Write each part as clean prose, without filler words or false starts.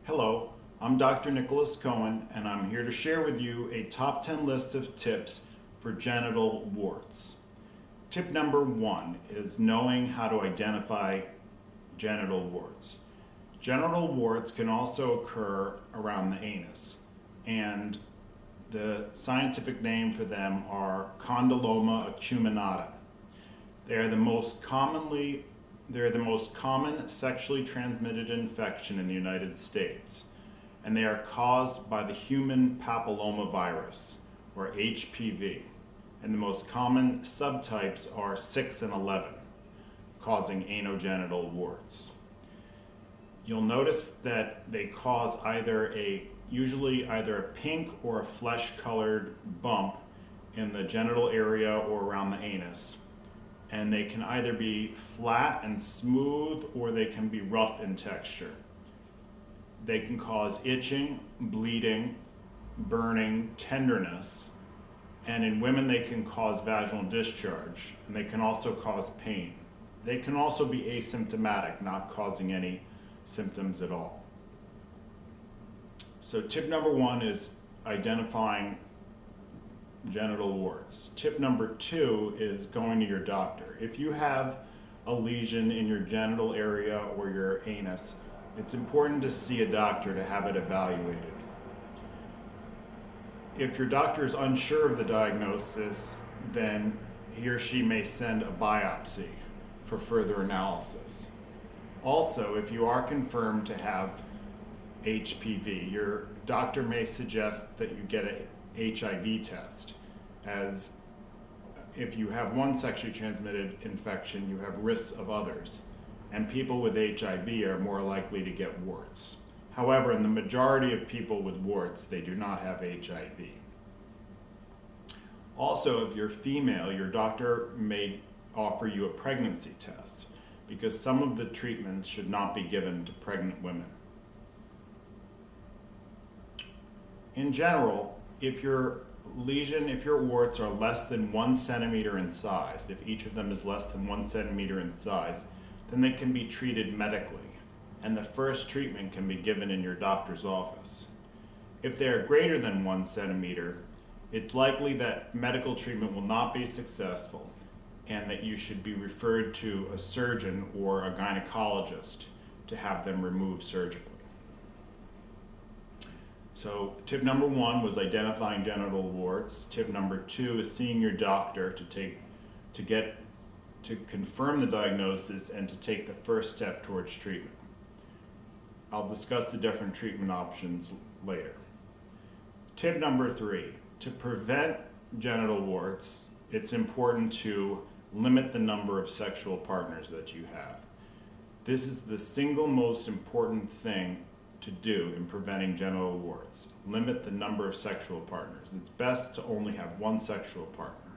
Hello, I'm Dr. Nicholas Cohen, and I'm here to share with you a top 10 list of tips for genital warts. Tip number 1 is knowing how to identify genital warts. Genital warts can also occur around the anus, and the scientific name for them are condyloma acuminata. They're the most common sexually transmitted infection in the United States, and they are caused by the human papillomavirus, or HPV, and the most common subtypes are 6 and 11, causing anogenital warts. You'll notice that they cause usually either a pink or a flesh-colored bump in the genital area or around the anus. And they can either be flat and smooth or they can be rough in texture. They can cause itching, bleeding, burning, tenderness, and in women they can cause vaginal discharge, and they can also cause pain. They can also be asymptomatic, not causing any symptoms at all. So tip number 1 is identifying genital warts. Tip number 2 is going to your doctor. If you have a lesion in your genital area or your anus, it's important to see a doctor to have it evaluated. If your doctor is unsure of the diagnosis, then he or she may send a biopsy for further analysis. Also, if you are confirmed to have HPV, your doctor may suggest that you get a HIV test, as if you have one sexually transmitted infection, you have risks of others, and people with HIV are more likely to get warts. However, in the majority of people with warts, they do not have HIV. Also, if you're female, your doctor may offer you a pregnancy test, because some of the treatments should not be given to pregnant women. In general, if your warts are less than 1 centimeter in size, if each of them is less than 1 centimeter in size, then they can be treated medically, and the first treatment can be given in your doctor's office. If they are greater than 1 centimeter, it's likely that medical treatment will not be successful, and that you should be referred to a surgeon or a gynecologist to have them removed surgically. So tip number 1 was identifying genital warts. Tip number 2 is seeing your doctor to confirm the diagnosis and to take the first step towards treatment. I'll discuss the different treatment options later. Tip number 3, to prevent genital warts, it's important to limit the number of sexual partners that you have. This is the single most important thing to do in preventing genital warts. Limit the number of sexual partners. It's best to only have one sexual partner.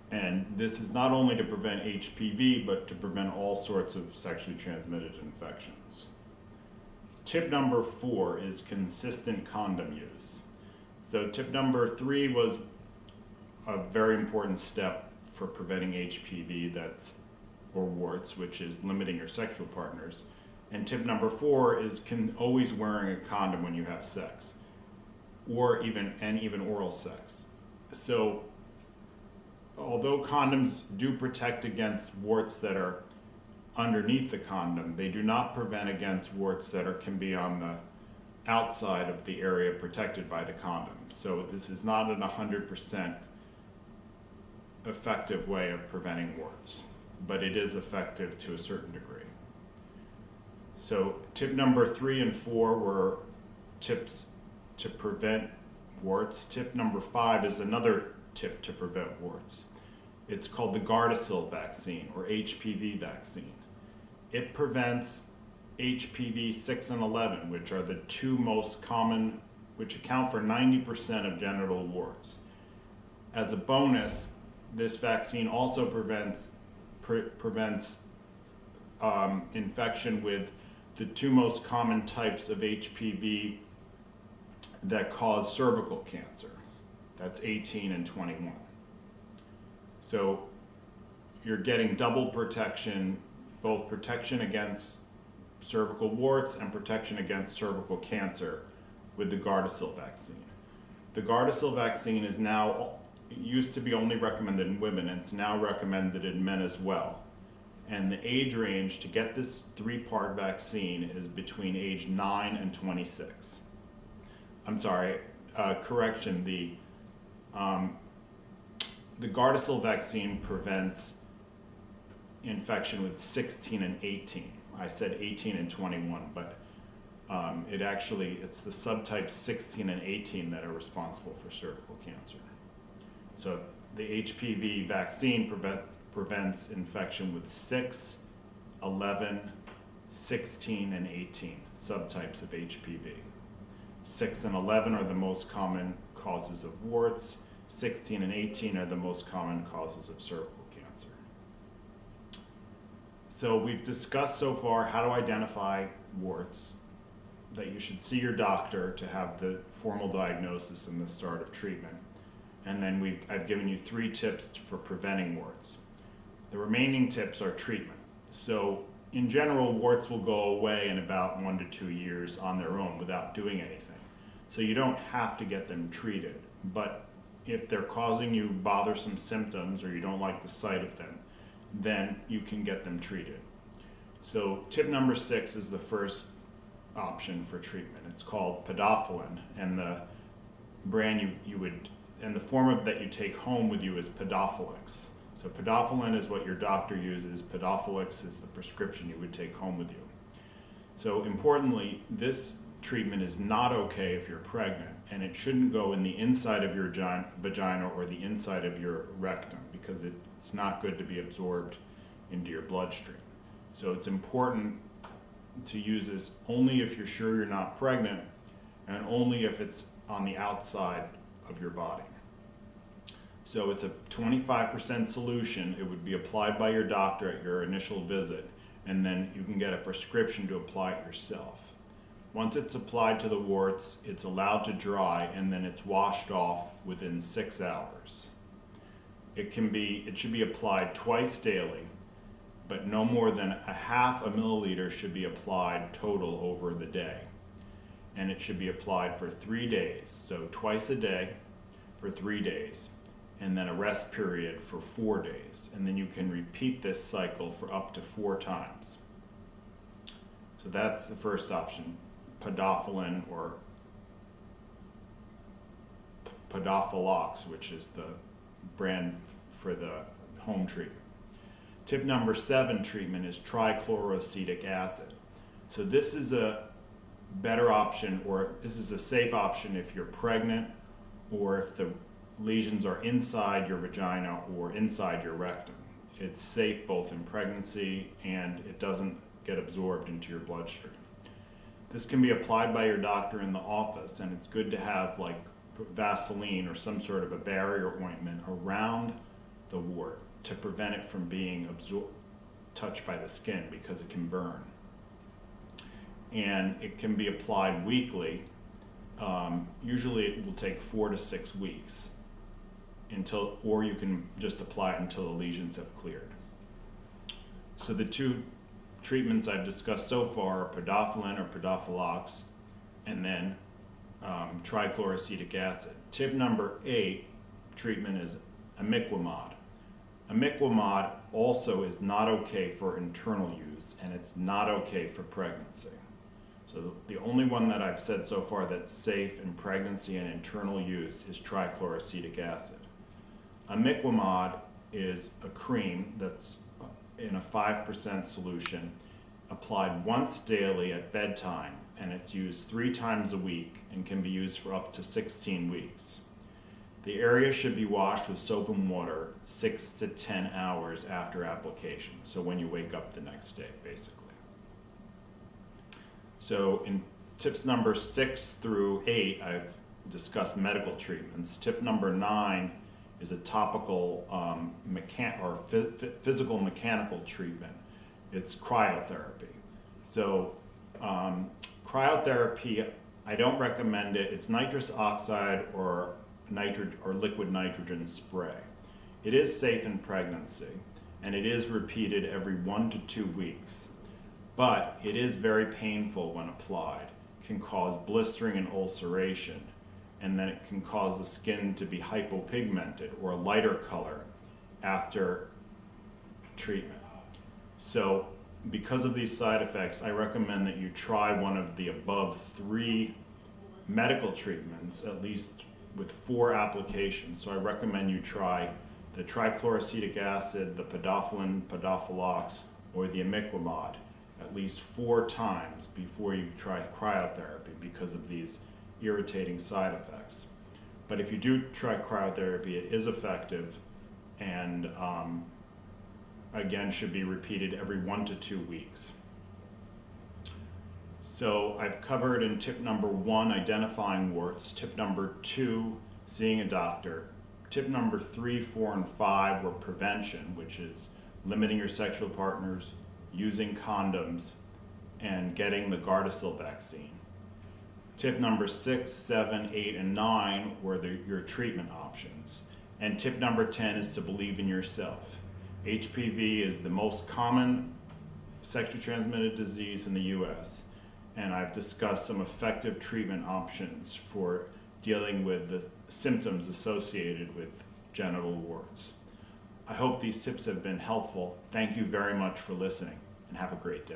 And this is not only to prevent HPV, but to prevent all sorts of sexually transmitted infections. Tip number 4 is consistent condom use. So tip number 3 was a very important step for preventing HPV, or warts, which is limiting your sexual partners. And tip number 4 is always wearing a condom when you have sex, or even oral sex. So although condoms do protect against warts that are underneath the condom, they do not prevent against warts that can be on the outside of the area protected by the condom. So this is not an 100% effective way of preventing warts, but it is effective to a certain degree. So tip number 3 and 4 were tips to prevent warts. Tip number 5 is another tip to prevent warts. It's called the Gardasil vaccine, or HPV vaccine. It prevents HPV 6 and 11, which are the two most common, which account for 90% of genital warts. As a bonus, this vaccine also prevents infection with the two most common types of HPV that cause cervical cancer. That's 18 and 21. So you're getting double protection, both protection against cervical warts and protection against cervical cancer with the Gardasil vaccine. The Gardasil vaccine is now, it used to be only recommended in women, and it's now recommended in men as well. And the age range to get this 3-part vaccine is between age 9 and 26. I'm sorry, correction, the Gardasil vaccine prevents infection with 16 and 18. I said 18 and 21, but it's the subtypes 16 and 18 that are responsible for cervical cancer. So the HPV vaccine prevents infection with 6, 11, 16, and 18 subtypes of HPV. 6 and 11 are the most common causes of warts. 16 and 18 are the most common causes of cervical cancer. So we've discussed so far how to identify warts, that you should see your doctor to have the formal diagnosis and the start of treatment. And then I've given you 3 tips for preventing warts. The remaining tips are treatment. So in general, warts will go away in about 1 to 2 years on their own without doing anything. So you don't have to get them treated. But if they're causing you bothersome symptoms or you don't like the sight of them, then you can get them treated. So tip number 6 is the first option for treatment. It's called podophyllin, and the brand and the form that you take home with you is Podophyllix. So podophyllin is what your doctor uses. Podophyllix is the prescription you would take home with you. So importantly, this treatment is not okay if you're pregnant, and it shouldn't go in the inside of your vagina or the inside of your rectum, because it's not good to be absorbed into your bloodstream. So it's important to use this only if you're sure you're not pregnant, and only if it's on the outside of your body. So it's a 25% solution. It would be applied by your doctor at your initial visit, and then you can get a prescription to apply it yourself. Once it's applied to the warts, it's allowed to dry, and then it's washed off within 6 hours. It should be applied twice daily, but no more than a half a milliliter should be applied total over the day. And it should be applied for 3 days, so twice a day for 3 days, and then a rest period for 4 days. And then you can repeat this cycle for up to 4 times. So that's the first option, podophyllin or Podophyllix, which is the brand for the home treatment. Tip number 7 treatment is trichloroacetic acid. So this is a better option, or this is a safe option if you're pregnant, or if the lesions are inside your vagina or inside your rectum. It's safe both in pregnancy, and it doesn't get absorbed into your bloodstream. This can be applied by your doctor in the office, and it's good to have like Vaseline or some sort of a barrier ointment around the wart to prevent it from being touched by the skin, because it can burn. And it can be applied weekly. Usually it will take 4 to 6 weeks or you can just apply it until the lesions have cleared. So the 2 treatments I've discussed so far are podophyllin or Podophyllix, and then trichloroacetic acid. Tip number 8 treatment is imiquimod. Imiquimod also is not okay for internal use, and it's not okay for pregnancy. So the only one that I've said so far that's safe in pregnancy and internal use is trichloroacetic acid. Imiquimod is a cream that's in a 5% solution, applied once daily at bedtime, and it's used 3 times a week and can be used for up to 16 weeks. The area should be washed with soap and water 6 to 10 hours after application, so when you wake up the next day, basically. So in tips number 6 through 8, I've discussed medical treatments. Tip number 9 is a topical physical mechanical treatment. It's cryotherapy. So cryotherapy, I don't recommend it. It's nitrous oxide or liquid nitrogen spray. It is safe in pregnancy, and it is repeated every 1 to 2 weeks. but it is very painful when applied. It can cause blistering and ulceration, and then it can cause the skin to be hypopigmented or a lighter color after treatment. So because of these side effects, I recommend that you try one of the above 3 medical treatments, at least with 4 applications. So I recommend you try the trichloroacetic acid, the podophyllin, podophylox, or the imiquimod at least 4 times before you try cryotherapy because of these irritating side effects. But if you do try cryotherapy, it is effective, and again, should be repeated every 1 to 2 weeks. So I've covered in tip number 1, identifying warts, tip number 2, seeing a doctor, tip number 3, 4, and 5 were prevention, which is limiting your sexual partners, using condoms, and getting the Gardasil vaccine. Tip number 6, 7, 8, and 9 were your treatment options. And tip number 10 is to believe in yourself. HPV is the most common sexually transmitted disease in the US, and I've discussed some effective treatment options for dealing with the symptoms associated with genital warts. I hope these tips have been helpful. Thank you very much for listening, and have a great day.